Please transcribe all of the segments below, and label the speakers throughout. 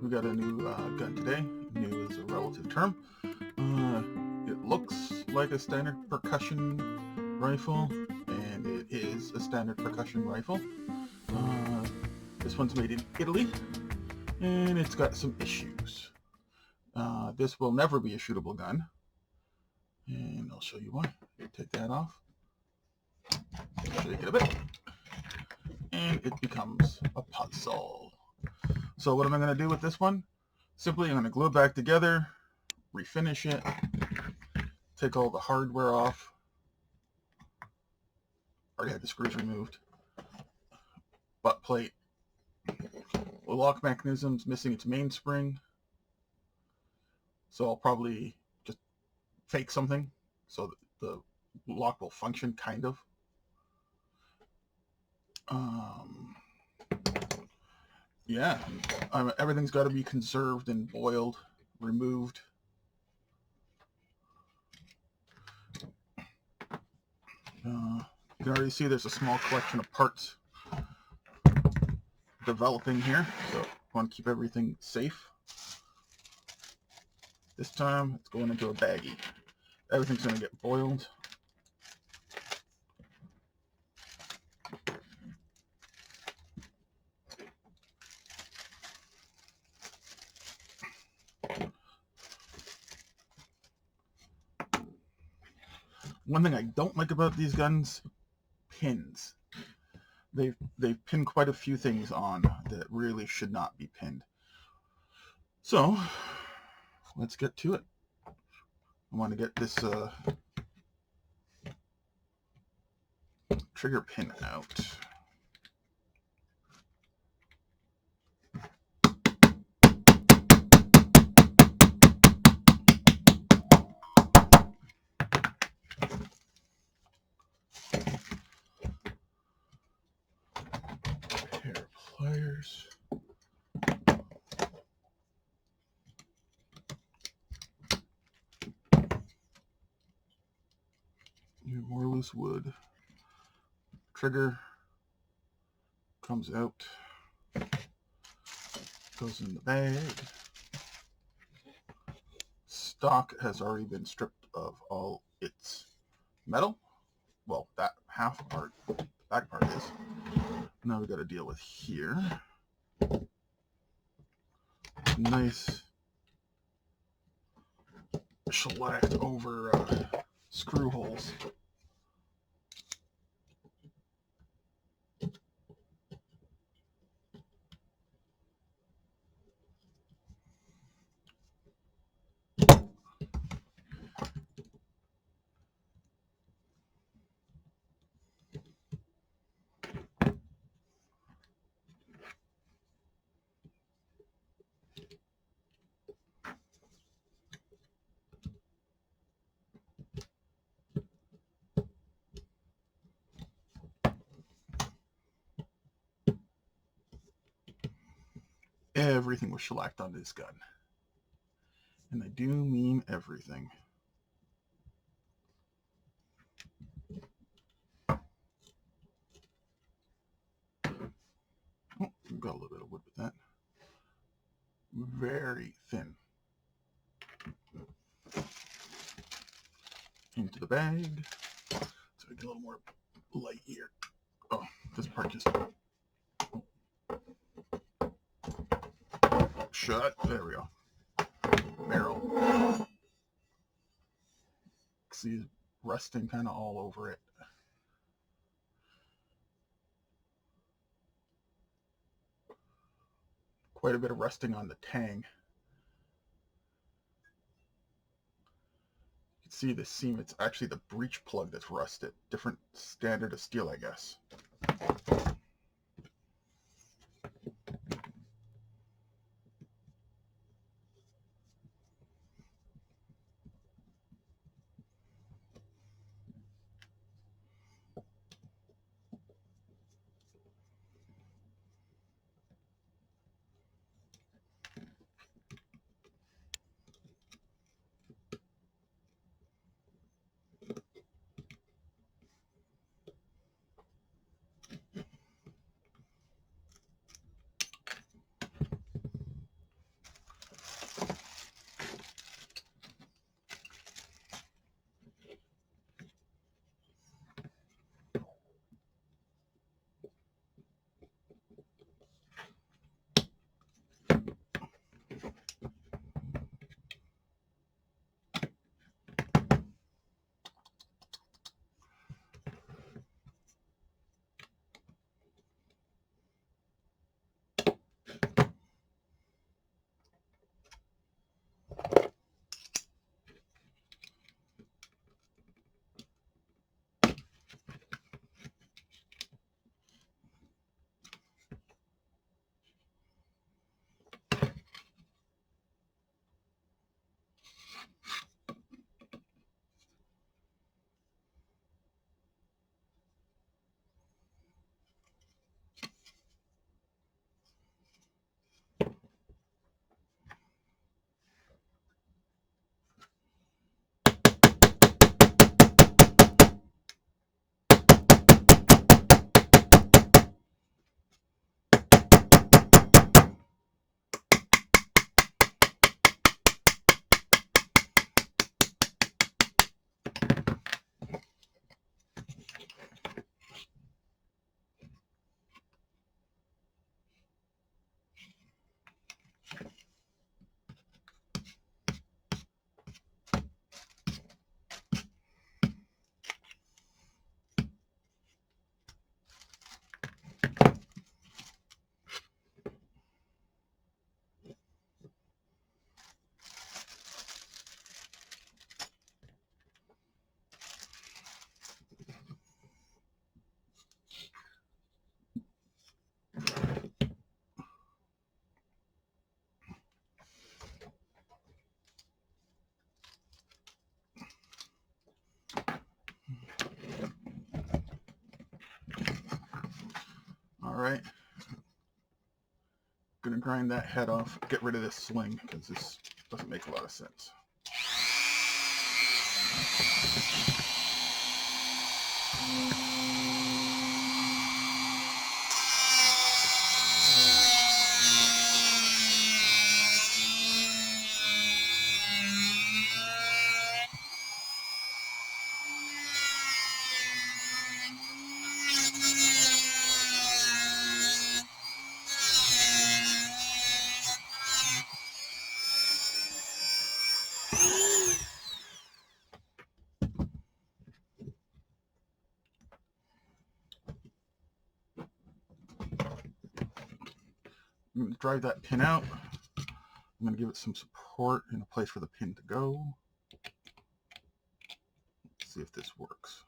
Speaker 1: We got a new gun today. New is a relative term. It looks like a standard percussion rifle, and it is a standard percussion rifle. This one's made in Italy, and it's got some issues. This will never be a shootable gun, and I'll show you why. Take that off, shake it a bit, and it becomes a puzzle. So what am I going to do with this one? Simply, I'm going to glue it back together, refinish it, take all the hardware off. Already had the screws removed. Butt plate. The lock mechanism's missing its mainspring. So I'll probably just fake something so that the lock will function, kind of. Yeah, everything's got to be conserved and boiled, removed. You can already see there's a small collection of parts developing here, so I want to keep everything safe. This time it's going into a baggie. Everything's going to get boiled. One thing I don't like about these guns, pins. They've pinned quite a few things on that really should not be pinned. So let's get to it. I want to get this trigger pin out. Pair of pliers. More loose wood. Trigger comes out, goes in the bag. Stock has already been stripped of all its metal. Well, that half part, the back part is. Now we got to deal with here. Nice shellacked over screw holes. Everything was shellacked on this gun. And I do mean everything. Oh, got a little bit of wood with that. Very thin. Into the bag. So I get a little more light here. Oh, this part just shut. There we go. Barrel. See, rusting kind of all over it. Quite a bit of rusting on the tang. You can see the seam. It's actually the breech plug that's rusted. Different standard of steel, I guess. Alright. Gonna grind that head off, get rid of this sling, because this doesn't make a lot of sense. I'm going to drive that pin out. I'm going to give it some support and a place for the pin to go. Let's see if this works.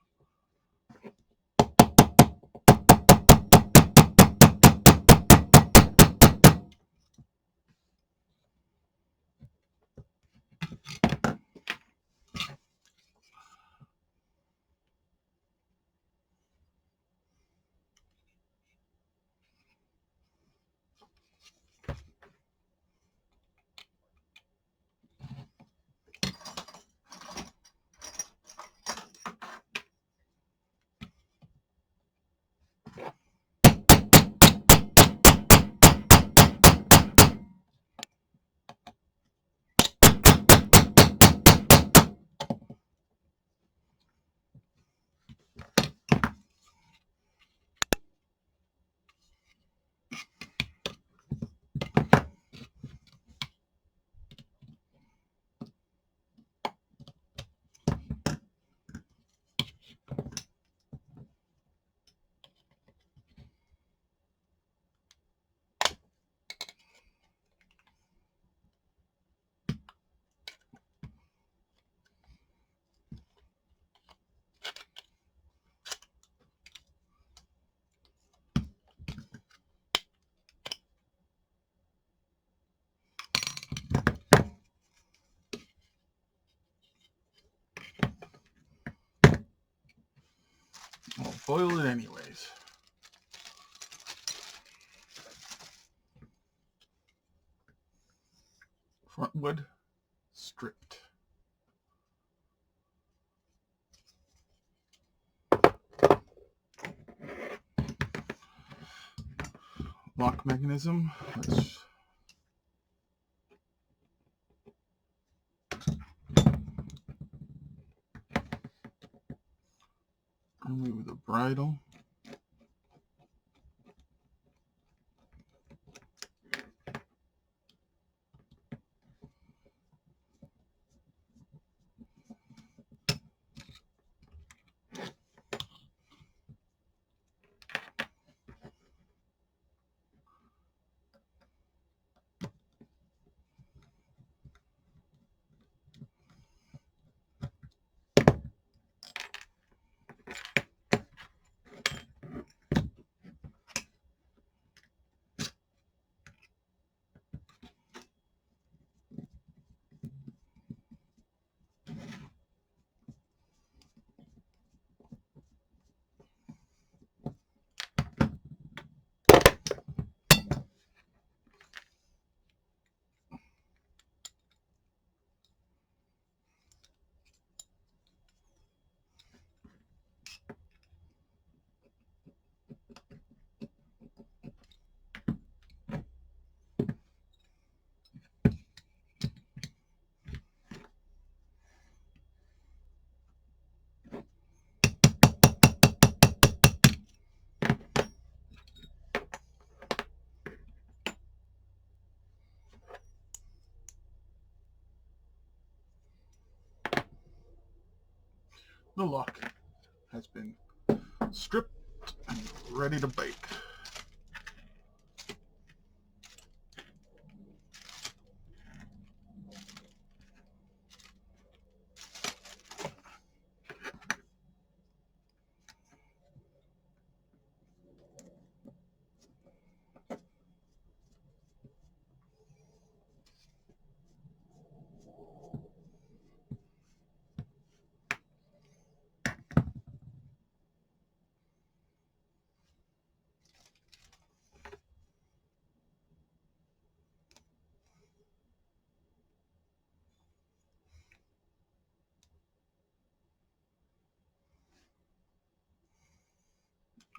Speaker 1: I'll boil it anyways. Front wood stripped. Lock mechanism. Let's remove the bridle. The lock has been stripped and ready to bake.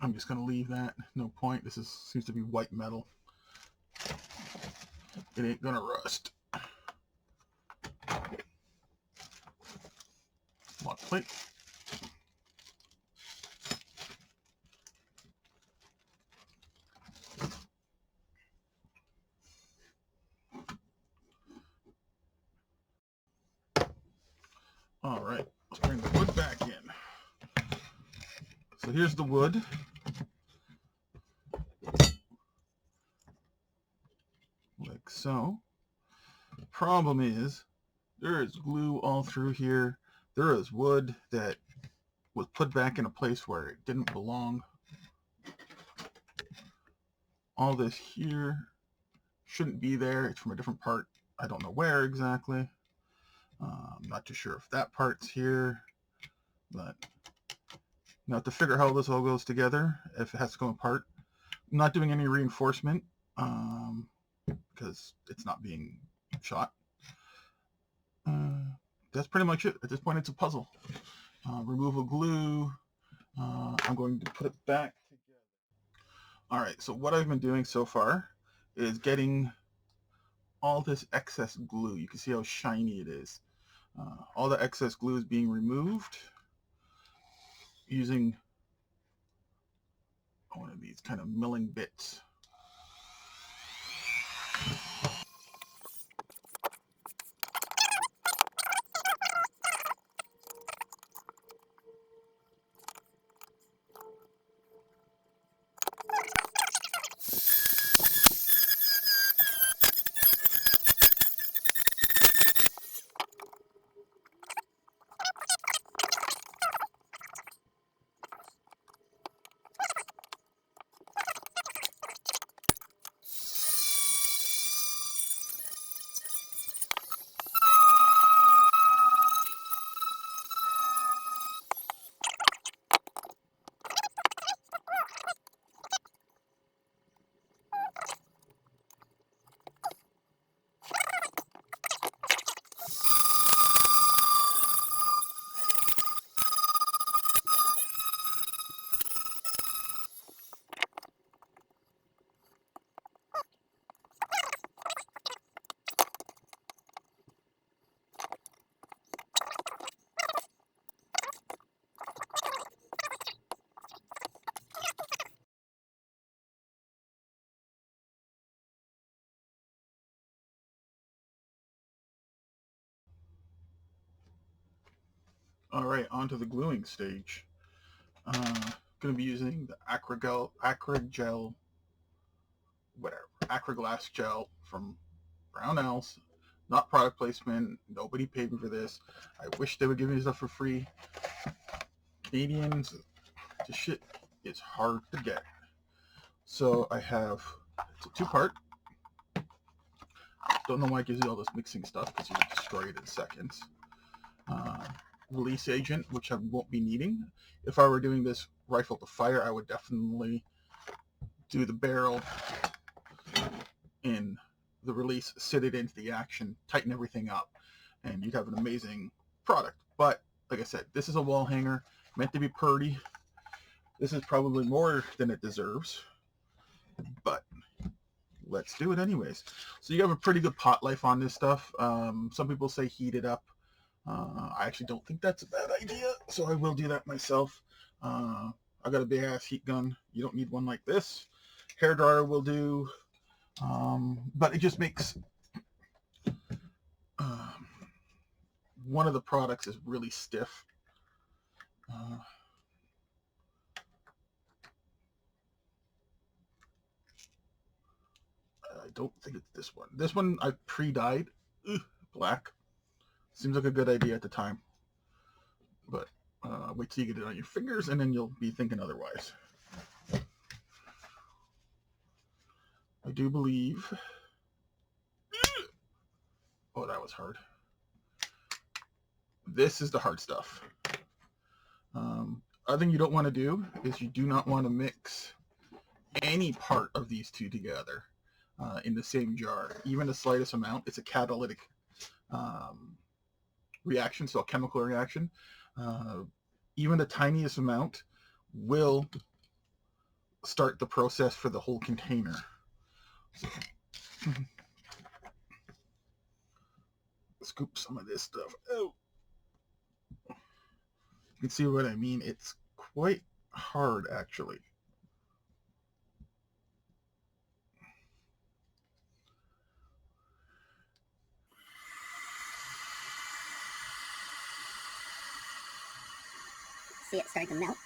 Speaker 1: I'm just going to leave that. No point. This seems to be white metal. It ain't going to rust. Lock plate. All right, let's bring the wood back in. So here's the wood. Like so. Problem is, there is glue all through here. There is wood that was put back in a place where it didn't belong. All this here shouldn't be there. It's from a different part. I don't know where exactly. I'm not too sure if that part's here, but now to figure how this all goes together, if it has to go apart. I'm not doing any reinforcement because it's not being shot. That's pretty much it. At this point, it's a puzzle. Removal glue. I'm going to put it back together. All right, so what I've been doing so far is getting all this excess glue. You can see how shiny it is. All the excess glue is being removed using one of these kind of milling bits. All right, onto the gluing stage. Going to be using the acragell, whatever, acraglass gel from Brownells. Not product placement. Nobody paid me for this. I wish they would give me stuff for free. Canadians, this shit is hard to get. So I have, it's a two-part. Don't know why it gives you all this mixing stuff because you would destroy it in seconds. Release agent, which I won't be needing. If I were doing this rifle to fire, I would definitely do the barrel in the release, sit it into the action, tighten everything up, and you'd have an amazing product. But like I said, this is a wall hanger, meant to be pretty. This is probably more than it deserves, but let's do it anyways. So you have a pretty good pot life on this stuff. Some people say heat it up. I actually don't think that's a bad idea, so I will do that myself. I got a big ass heat gun. You don't need one like this. Hair dryer will do, but it just makes one of the products is really stiff. I don't think it's this one. This one I pre-dyed black. Seems like a good idea at the time, but wait till you get it on your fingers and then you'll be thinking otherwise. I do believe, oh, that was hard. This is the hard stuff. Other thing you don't want to do is you do not want to mix any part of these two together in the same jar. Even the slightest amount. It's a catalytic reaction, so a chemical reaction. Even the tiniest amount will start the process for the whole container. So, scoop some of this stuff out. You can see what I mean. It's quite hard, actually.
Speaker 2: See it starting to melt.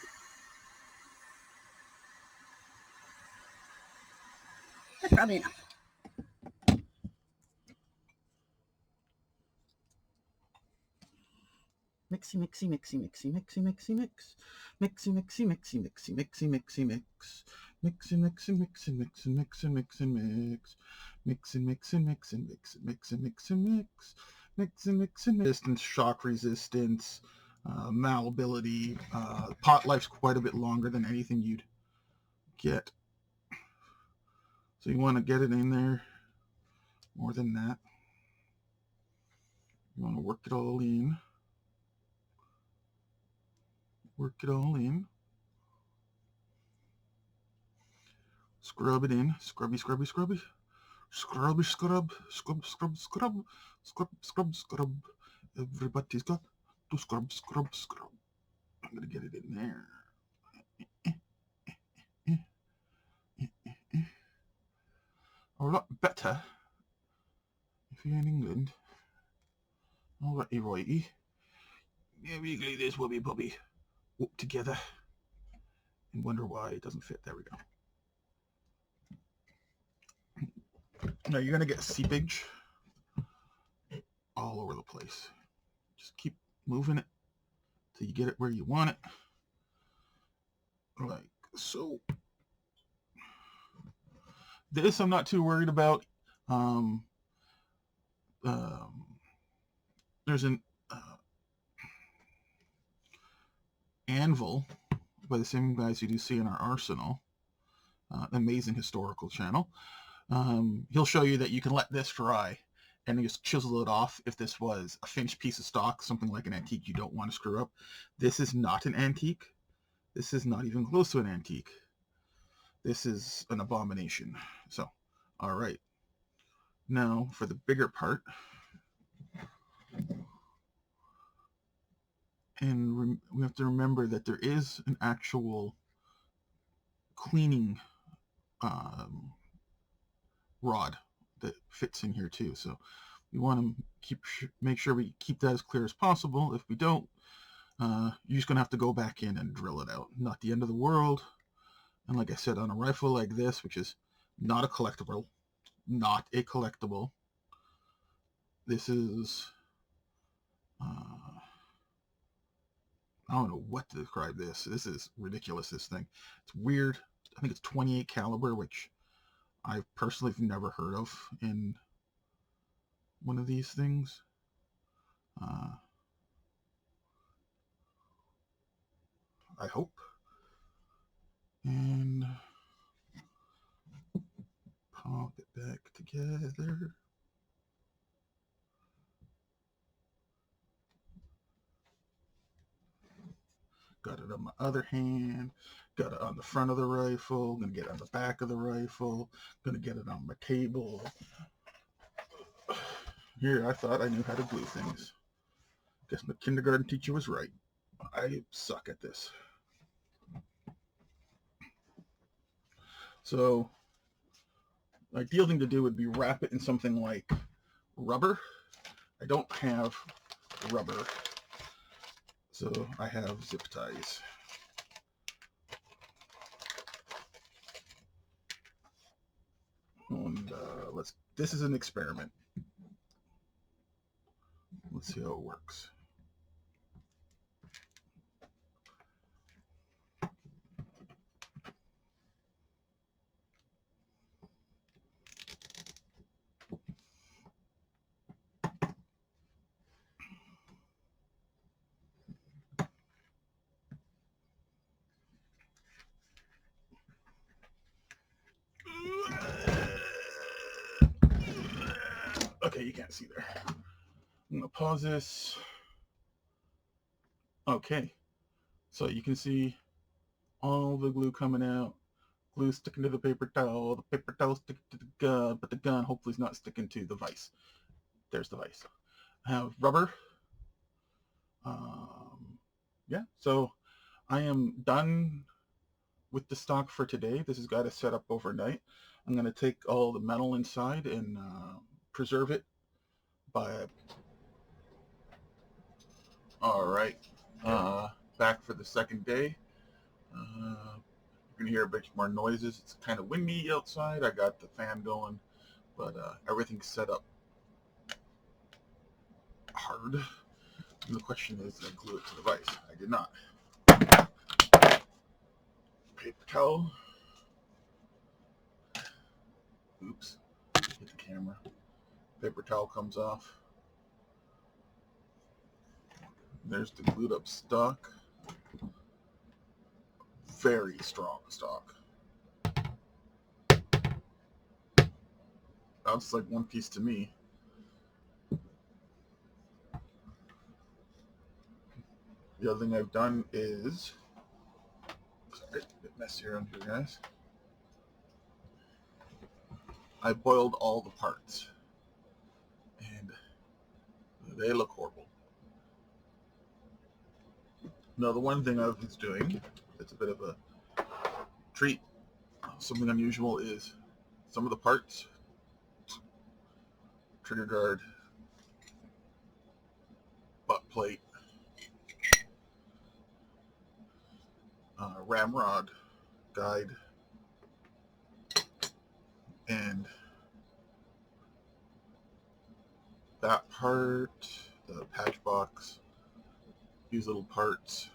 Speaker 2: That's probably enough.
Speaker 1: Mixy, mixy, mixy, mixy, mixy, mixy, mix. Mixy, mixy, mixy, mixy, mixy, mixy, mix. Mixy, mixy, mixy, mixy, mix and mix and mix. Mix and mix and mix and mix and mix and mix and mix. Mix and mix and resistance, shock resistance, malleability. Pot life's quite a bit longer than anything you'd get. So you want to get it in there more than that. You want to work it all in. Work it all in. Scrub it in. Scrubby, scrubby, scrubby. Scrubby, scrub. Scrub, scrub, scrub. Scrub, scrub, scrub. Everybody's got to scrub, scrub, scrub. I'm going to get it in there. Or a lot better if you're in England. All righty, righty. Yeah, we glue this wubby bubby up together and wonder why it doesn't fit. There we go. Now you're going to get seepage all over the place. Just keep moving it till you get it where you want it. Like so. This I'm not too worried about. There's an anvil by the same guys you do see in our arsenal. Amazing historical channel. He'll show you that you can let this dry and just chisel it off. If this was a finished piece of stock, something like an antique you don't want to screw up. This is not an antique. This is not even close to an antique. This is an abomination. So, all right. Now for the bigger part. And we have to remember that there is an actual cleaning rod that fits in here too. So we want to make sure we keep that as clear as possible. If we don't, you're just going to have to go back in and drill it out. Not the end of the world. And like I said, on a rifle like this, which is not a collectible, this is, I don't know what to describe this. This is ridiculous, this thing. It's weird. I think it's 28 caliber, which I personally have never heard of in one of these things. I hope. And pop it back together. Got it on my other hand. Got it on the front of the rifle. Gonna get it on the back of the rifle. Gonna get it on my table. Here, I thought I knew how to glue things. Guess my kindergarten teacher was right. I suck at this. So, the ideal thing to do would be wrap it in something like rubber. I don't have rubber, so I have zip ties. And this is an experiment. Let's see how it works. Okay, you can't see there. I'm gonna pause this. Okay, so you can see all the glue coming out, Glue sticking to the paper towel sticking to the gun, but the gun hopefully is not sticking to the vise. There's the vise. I have rubber. Yeah, so I am done with the stock for today. This has got to set up overnight. I'm going to take all the metal inside and preserve it by... All right, back for the second day. You're going to hear a bit more noises. It's kind of windy outside. I got the fan going, but everything's set up hard. And the question is, did I glue it to the vise? I did not. Paper towel. Oops, hit the camera. Paper towel comes off. There's the glued up stock. Very strong stock. That's like one piece to me. The other thing I've done is, sorry, a bit messy around here, guys. I boiled all the parts, and they look horrible. Now, the one thing I was doing, it's a bit of a treat, something unusual, is some of the parts, trigger guard, butt plate, ramrod guide, and that part, the patch box, these little parts,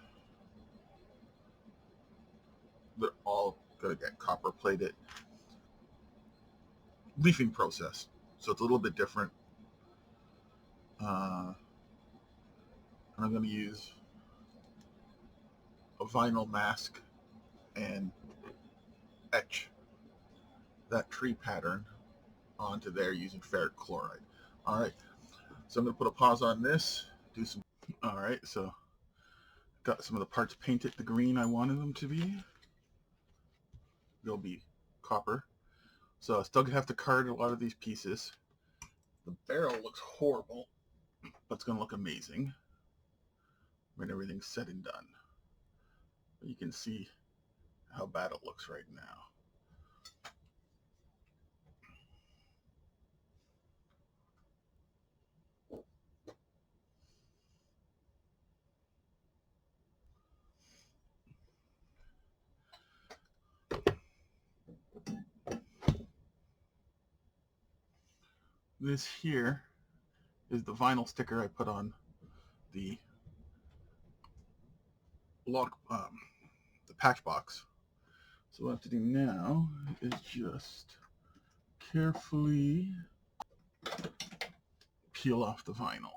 Speaker 1: they're all going to get copper plated. Leafing process, so it's a little bit different. And I'm going to use a vinyl mask and etch that tree pattern onto there using ferric chloride. All right, so I'm going to put a pause on this, do some... All right, so got some of the parts painted the green I wanted them to be. They'll be copper. So I still have to card a lot of these pieces. The barrel looks horrible, but it's going to look amazing when everything's said and done. You can see how bad it looks right now. This here is the vinyl sticker I put on the lock, the patch box. So what I have to do now is just carefully peel off the vinyl.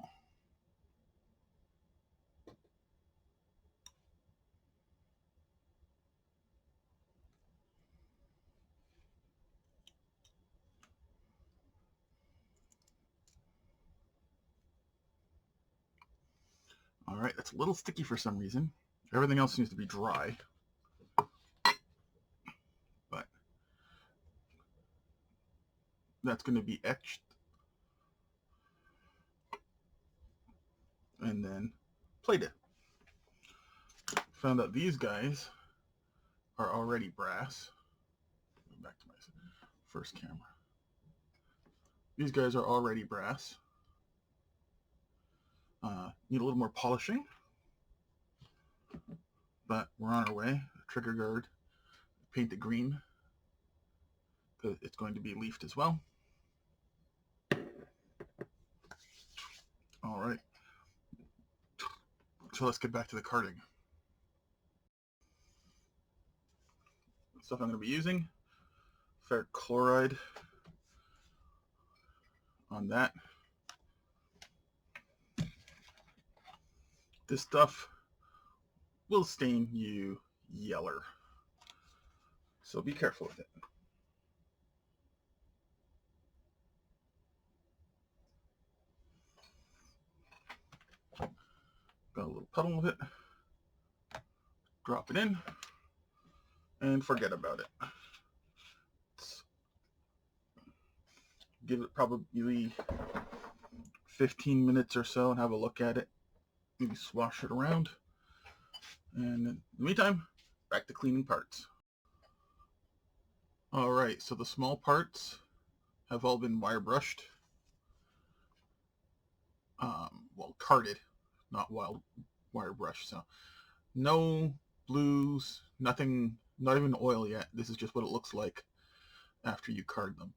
Speaker 1: All right, that's a little sticky for some reason. Everything else seems to be dry, but that's going to be etched and then plated. Found out these guys are already brass. Back to my first camera. These guys are already brass. Need a little more polishing, but we're on our way. Trigger guard, paint it green, because it's going to be leafed as well. All right, so let's get back to the carding. Stuff I'm going to be using: ferric chloride on that. This stuff will stain you yeller, so be careful with it. Got a little puddle of it. Drop it in and forget about it. give it probably 15 minutes or so and have a look at it. Maybe swash it around. And in the meantime, back to cleaning parts. Alright, so the small parts have all been wire brushed. Well, carded, not wire brushed. So no blues, nothing, not even oil yet. This is just what it looks like after you card them.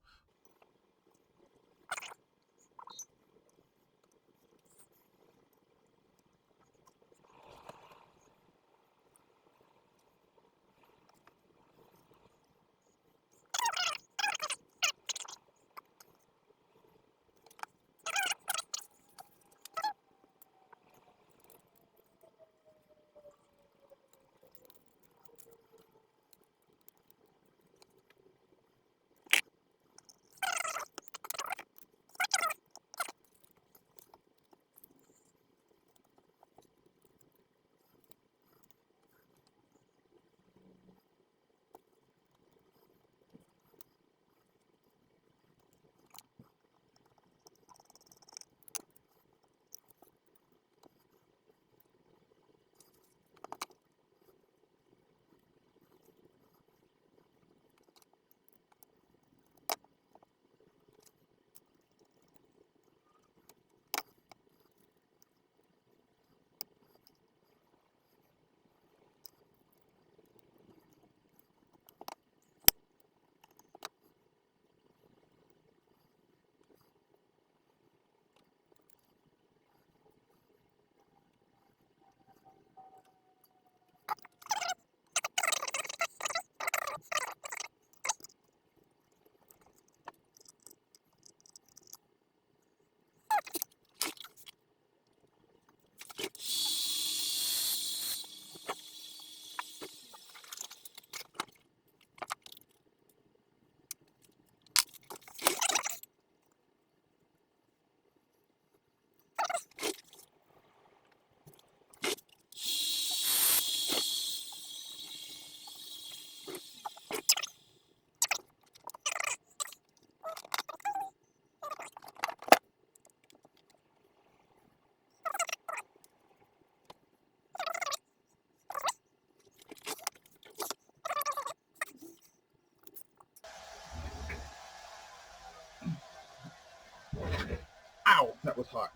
Speaker 1: Ow, that was hot.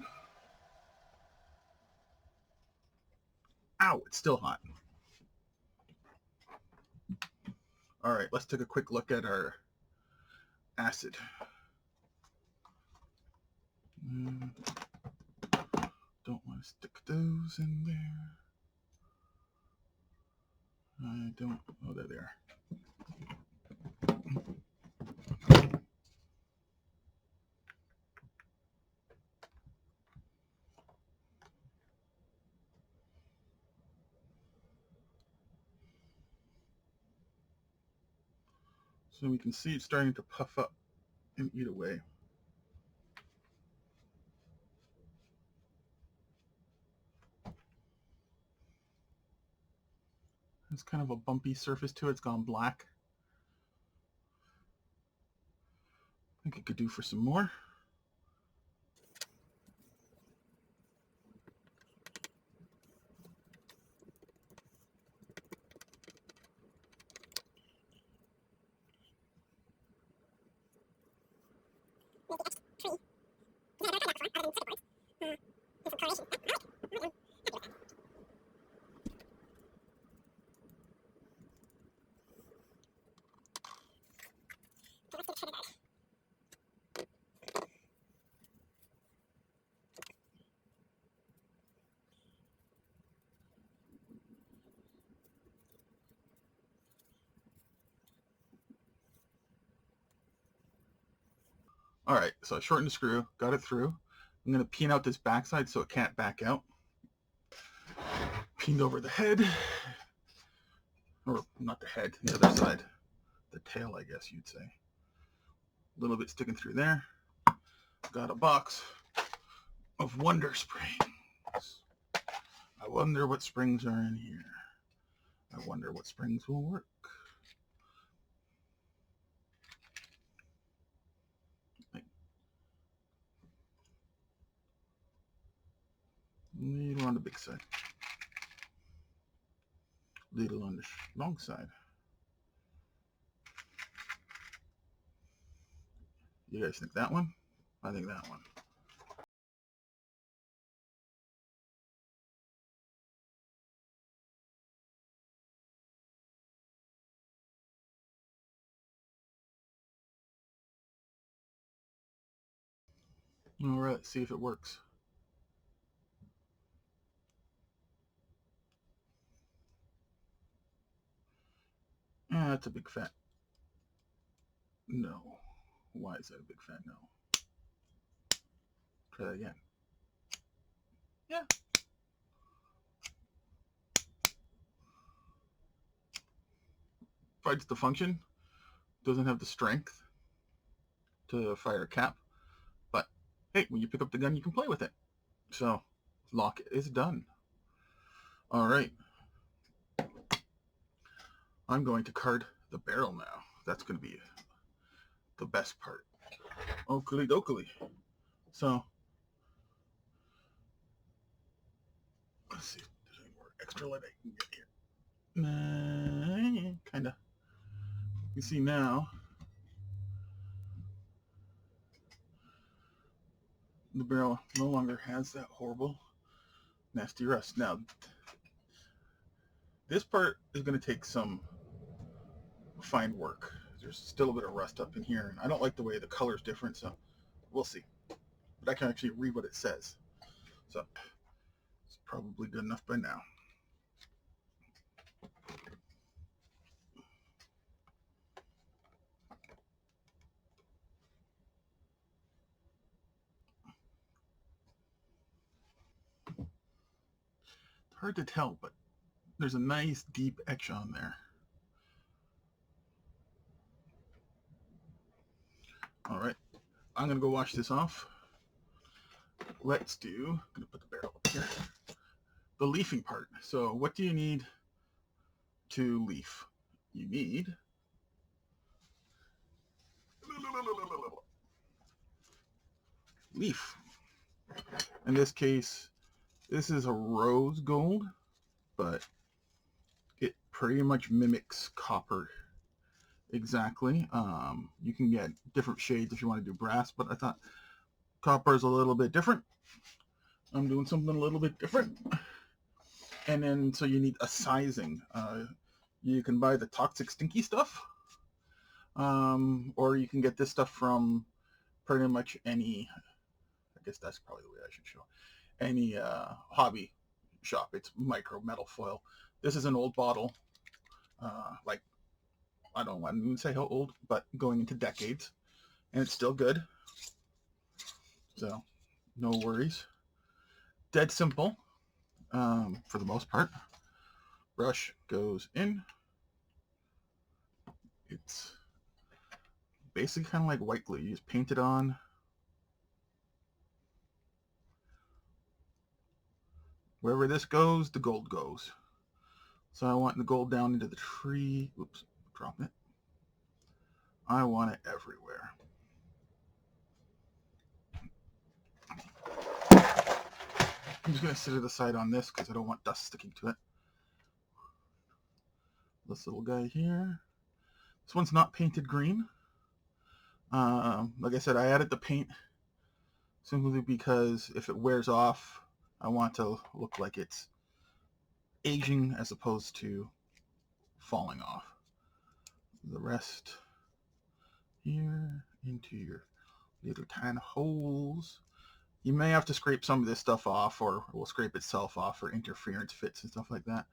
Speaker 1: Ow, it's still hot. All right, let's take a quick look at our acid. Don't want to stick those in there. I don't, oh, there they are. So we can see it's starting to puff up and eat away. It's kind of a bumpy surface to it. It's gone black. I think it could do for some more. All right, so I shortened the screw, got it through. I'm going to peen out this backside so it can't back out. Peened over the head, or not the head, the other side. The tail, I guess you'd say. A little bit sticking through there. Got a box of Wonder Springs. I wonder what springs are in here. I wonder what springs will work. the big side. Little on the long side. You guys think that one? I think that one. All right, let's see if it works. Ah, that's a big fat no. Why is that a big fat no? Try that again. Yeah. Fights the function. Doesn't have the strength to fire a cap. But hey, when you pick up the gun, you can play with it. So, lock is done. All right. I'm going to card the barrel now. That's going to be the best part. Oakley dokley. So, let's see if there's any more extra light I can get here. Kind of. You see now, the barrel no longer has that horrible, nasty rust. Now, this part is going to take some fine work. There's still a bit of rust up in here, and I don't like the way the color is different, so we'll see. But I can actually read what it says. So, it's probably good enough by now. Hard to tell, but there's a nice deep etch on there. All right, I'm gonna go wash this off. Let's do, I'm gonna put the barrel up here, the leafing part. So what do you need to leaf? You need leaf. In this case, this is a rose gold, but it pretty much mimics copper exactly. You can get different shades if you want to do brass, but I thought copper is a little bit different. I'm doing something a little bit different. And then, so you need a sizing. You can buy the toxic stinky stuff, or you can get this stuff from pretty much any, I guess that's probably the way I should show, any hobby shop. It's micro metal foil. This is an old bottle, like, I don't want to say how old, but going into decades, and it's still good. So, no worries. Dead simple, for the most part. Brush goes in. It's basically kind of like white glue. You just paint it on. Wherever this goes, the gold goes. So I want the gold down into the tree. Oops, dropping it. I want it everywhere. I'm just going to sit it aside on this because I don't want dust sticking to it. This little guy here. This one's not painted green. Like I said, I added the paint simply because if it wears off, I want it to look like it's aging as opposed to falling off. The rest here into your little tiny holes. You may have to scrape some of this stuff off, or it will scrape itself off for interference fits and stuff like that.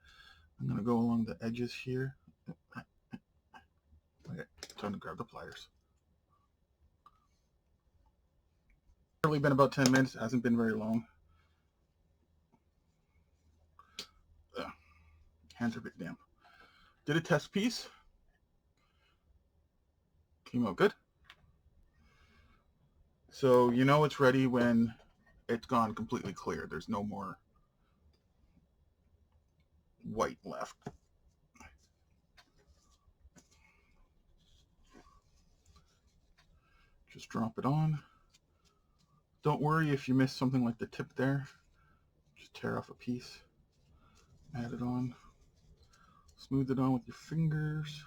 Speaker 1: I'm going to go along the edges here. Okay, time to grab the pliers. Probably been about 10 minutes. It hasn't been very long. Hands are a bit damp. Did a test piece. Came out good. So you know it's ready when it's gone completely clear. There's no more white left. Just drop it on. Don't worry if you miss something like the tip there. Just tear off a piece, add it on, smooth it on with your fingers.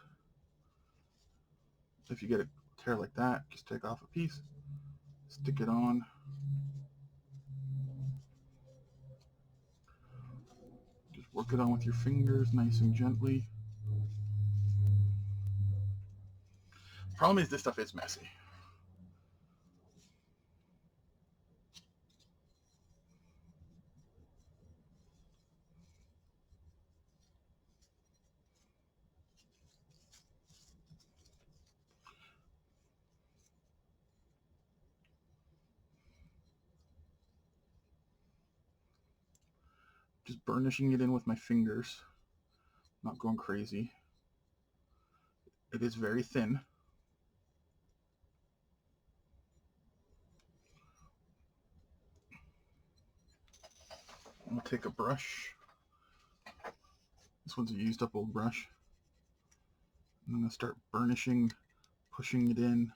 Speaker 1: If you get a tear like that, just take off a piece, stick it on. Just work it on with your fingers, nice and gently. Problem is, this stuff is messy. Just burnishing it in with my fingers, not going crazy. It is very thin. I'll take a brush. This one's a used up old brush. I'm going to start burnishing, pushing it in.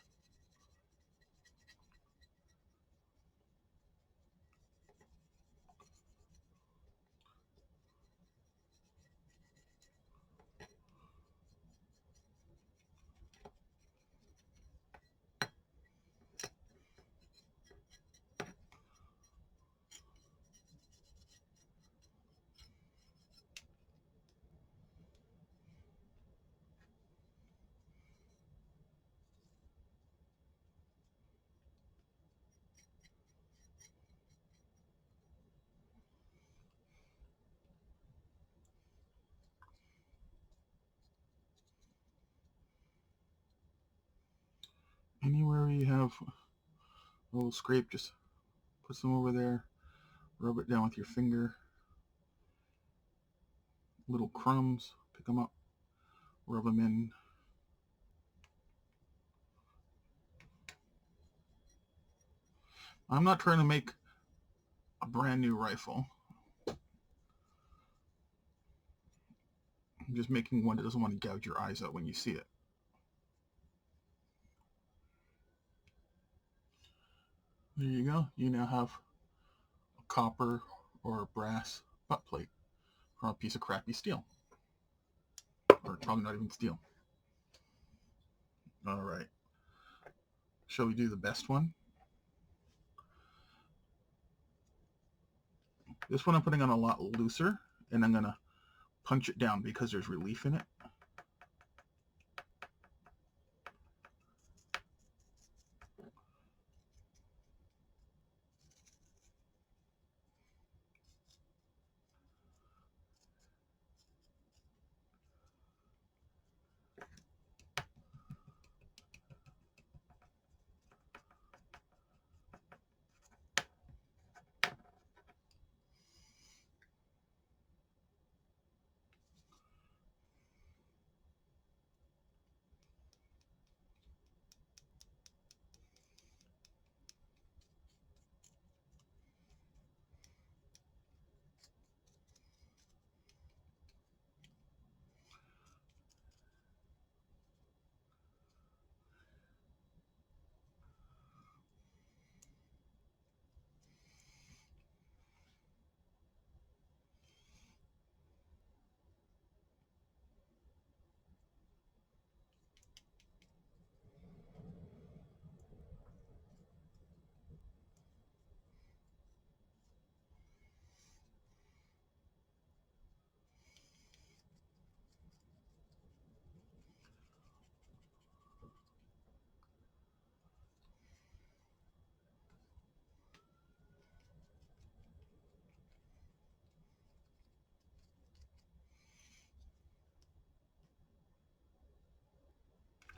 Speaker 1: Anywhere you have a little scrape, just put some over there, rub it down with your finger. Little crumbs, pick them up, rub them in. I'm not trying to make a brand new rifle. I'm just making one that doesn't want to gouge your eyes out when you see it. There you go. You now have a copper or a brass butt plate from a piece of crappy steel. Or probably not even steel. Alright. Shall we do the best one? This one I'm putting on a lot looser, and I'm going to punch it down because there's relief in it.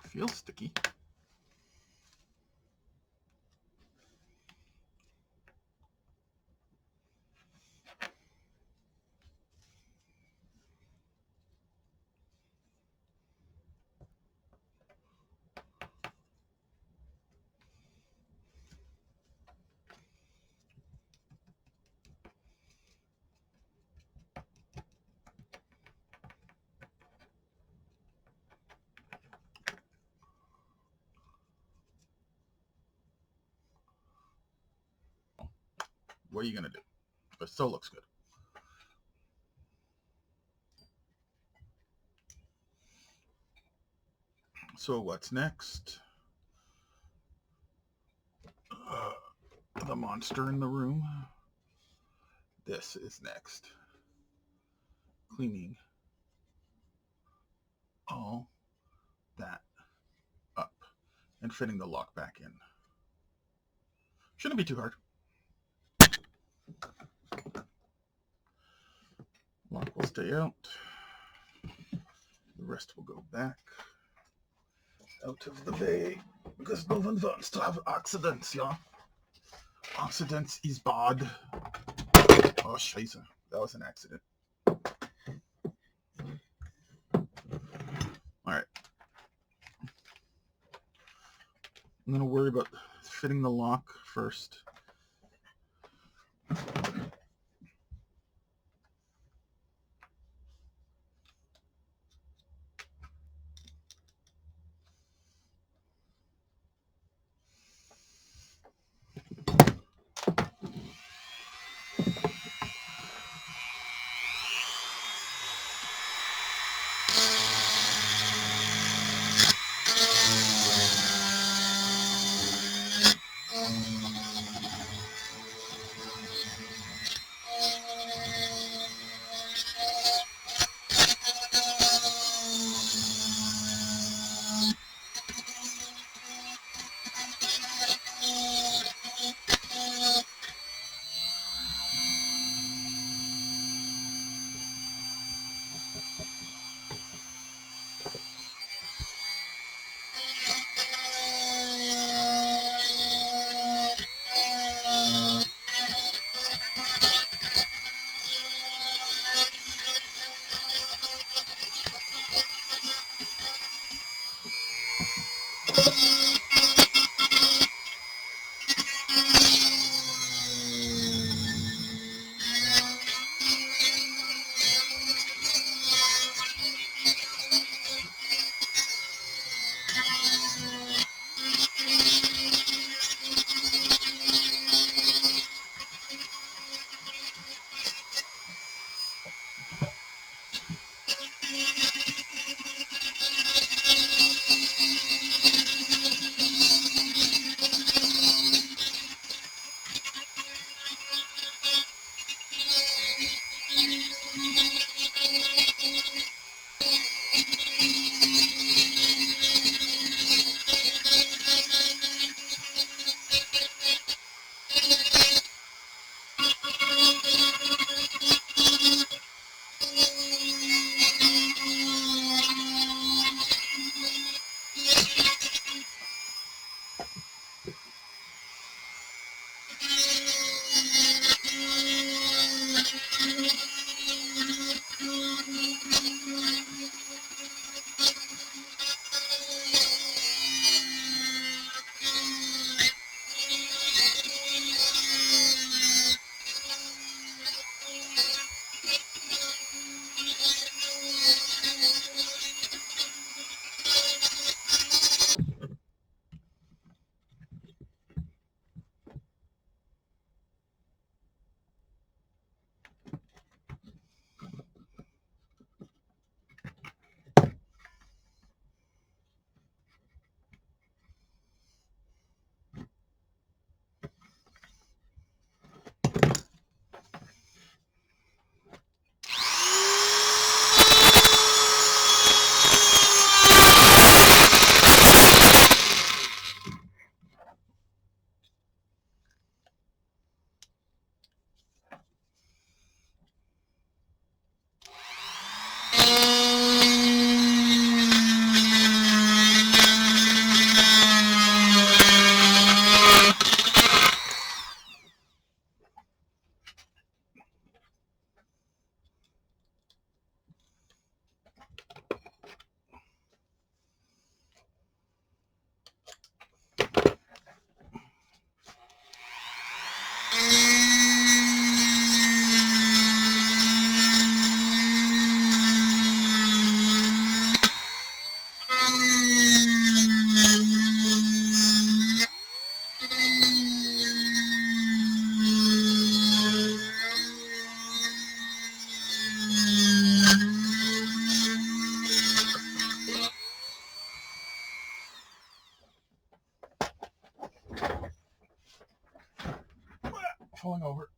Speaker 1: Feels sticky. What are you going to do? but still looks good. So what's next? The monster in the room. This is next. Cleaning all that up and fitting the lock back in. Shouldn't be too hard. Lock will stay out. The rest will go back out of the bay because no one wants to have accidents, yeah? Accidents is bad. Oh, scheiße. That was an accident. Alright. I'm going to worry about fitting the lock first. falling over.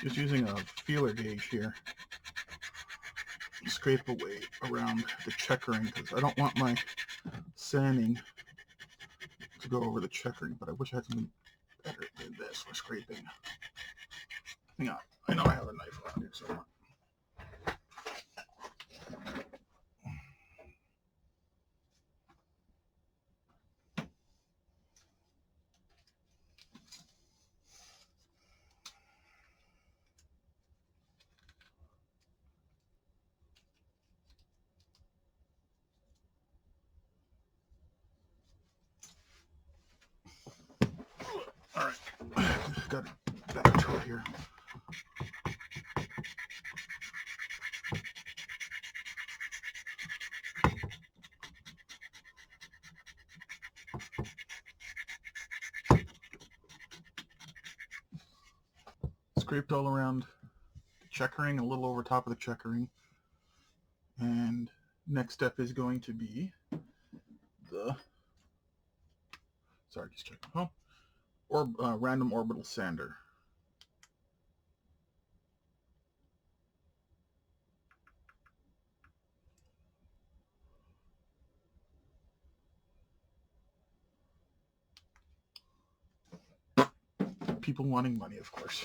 Speaker 1: Just using a feeler gauge here. Scrape away around the checkering because I don't want my sanding to go over the checkering, but I wish I had something better than this for scraping. Hang on, I know I have a knife around here somewhere. All right, got a better tool here. Scraped all around the checkering, a little over top of the checkering. And next step is going to be the, sorry, just checking home, or random orbital sander. People wanting money, of course.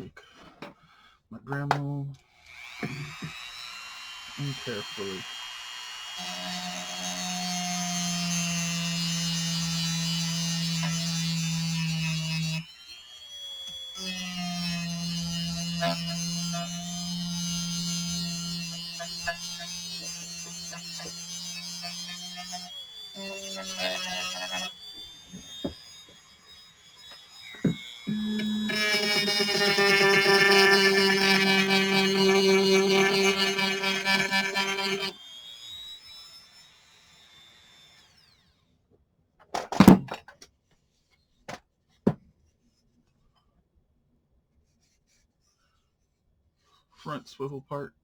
Speaker 1: take my Dremel and carefully front swivel part.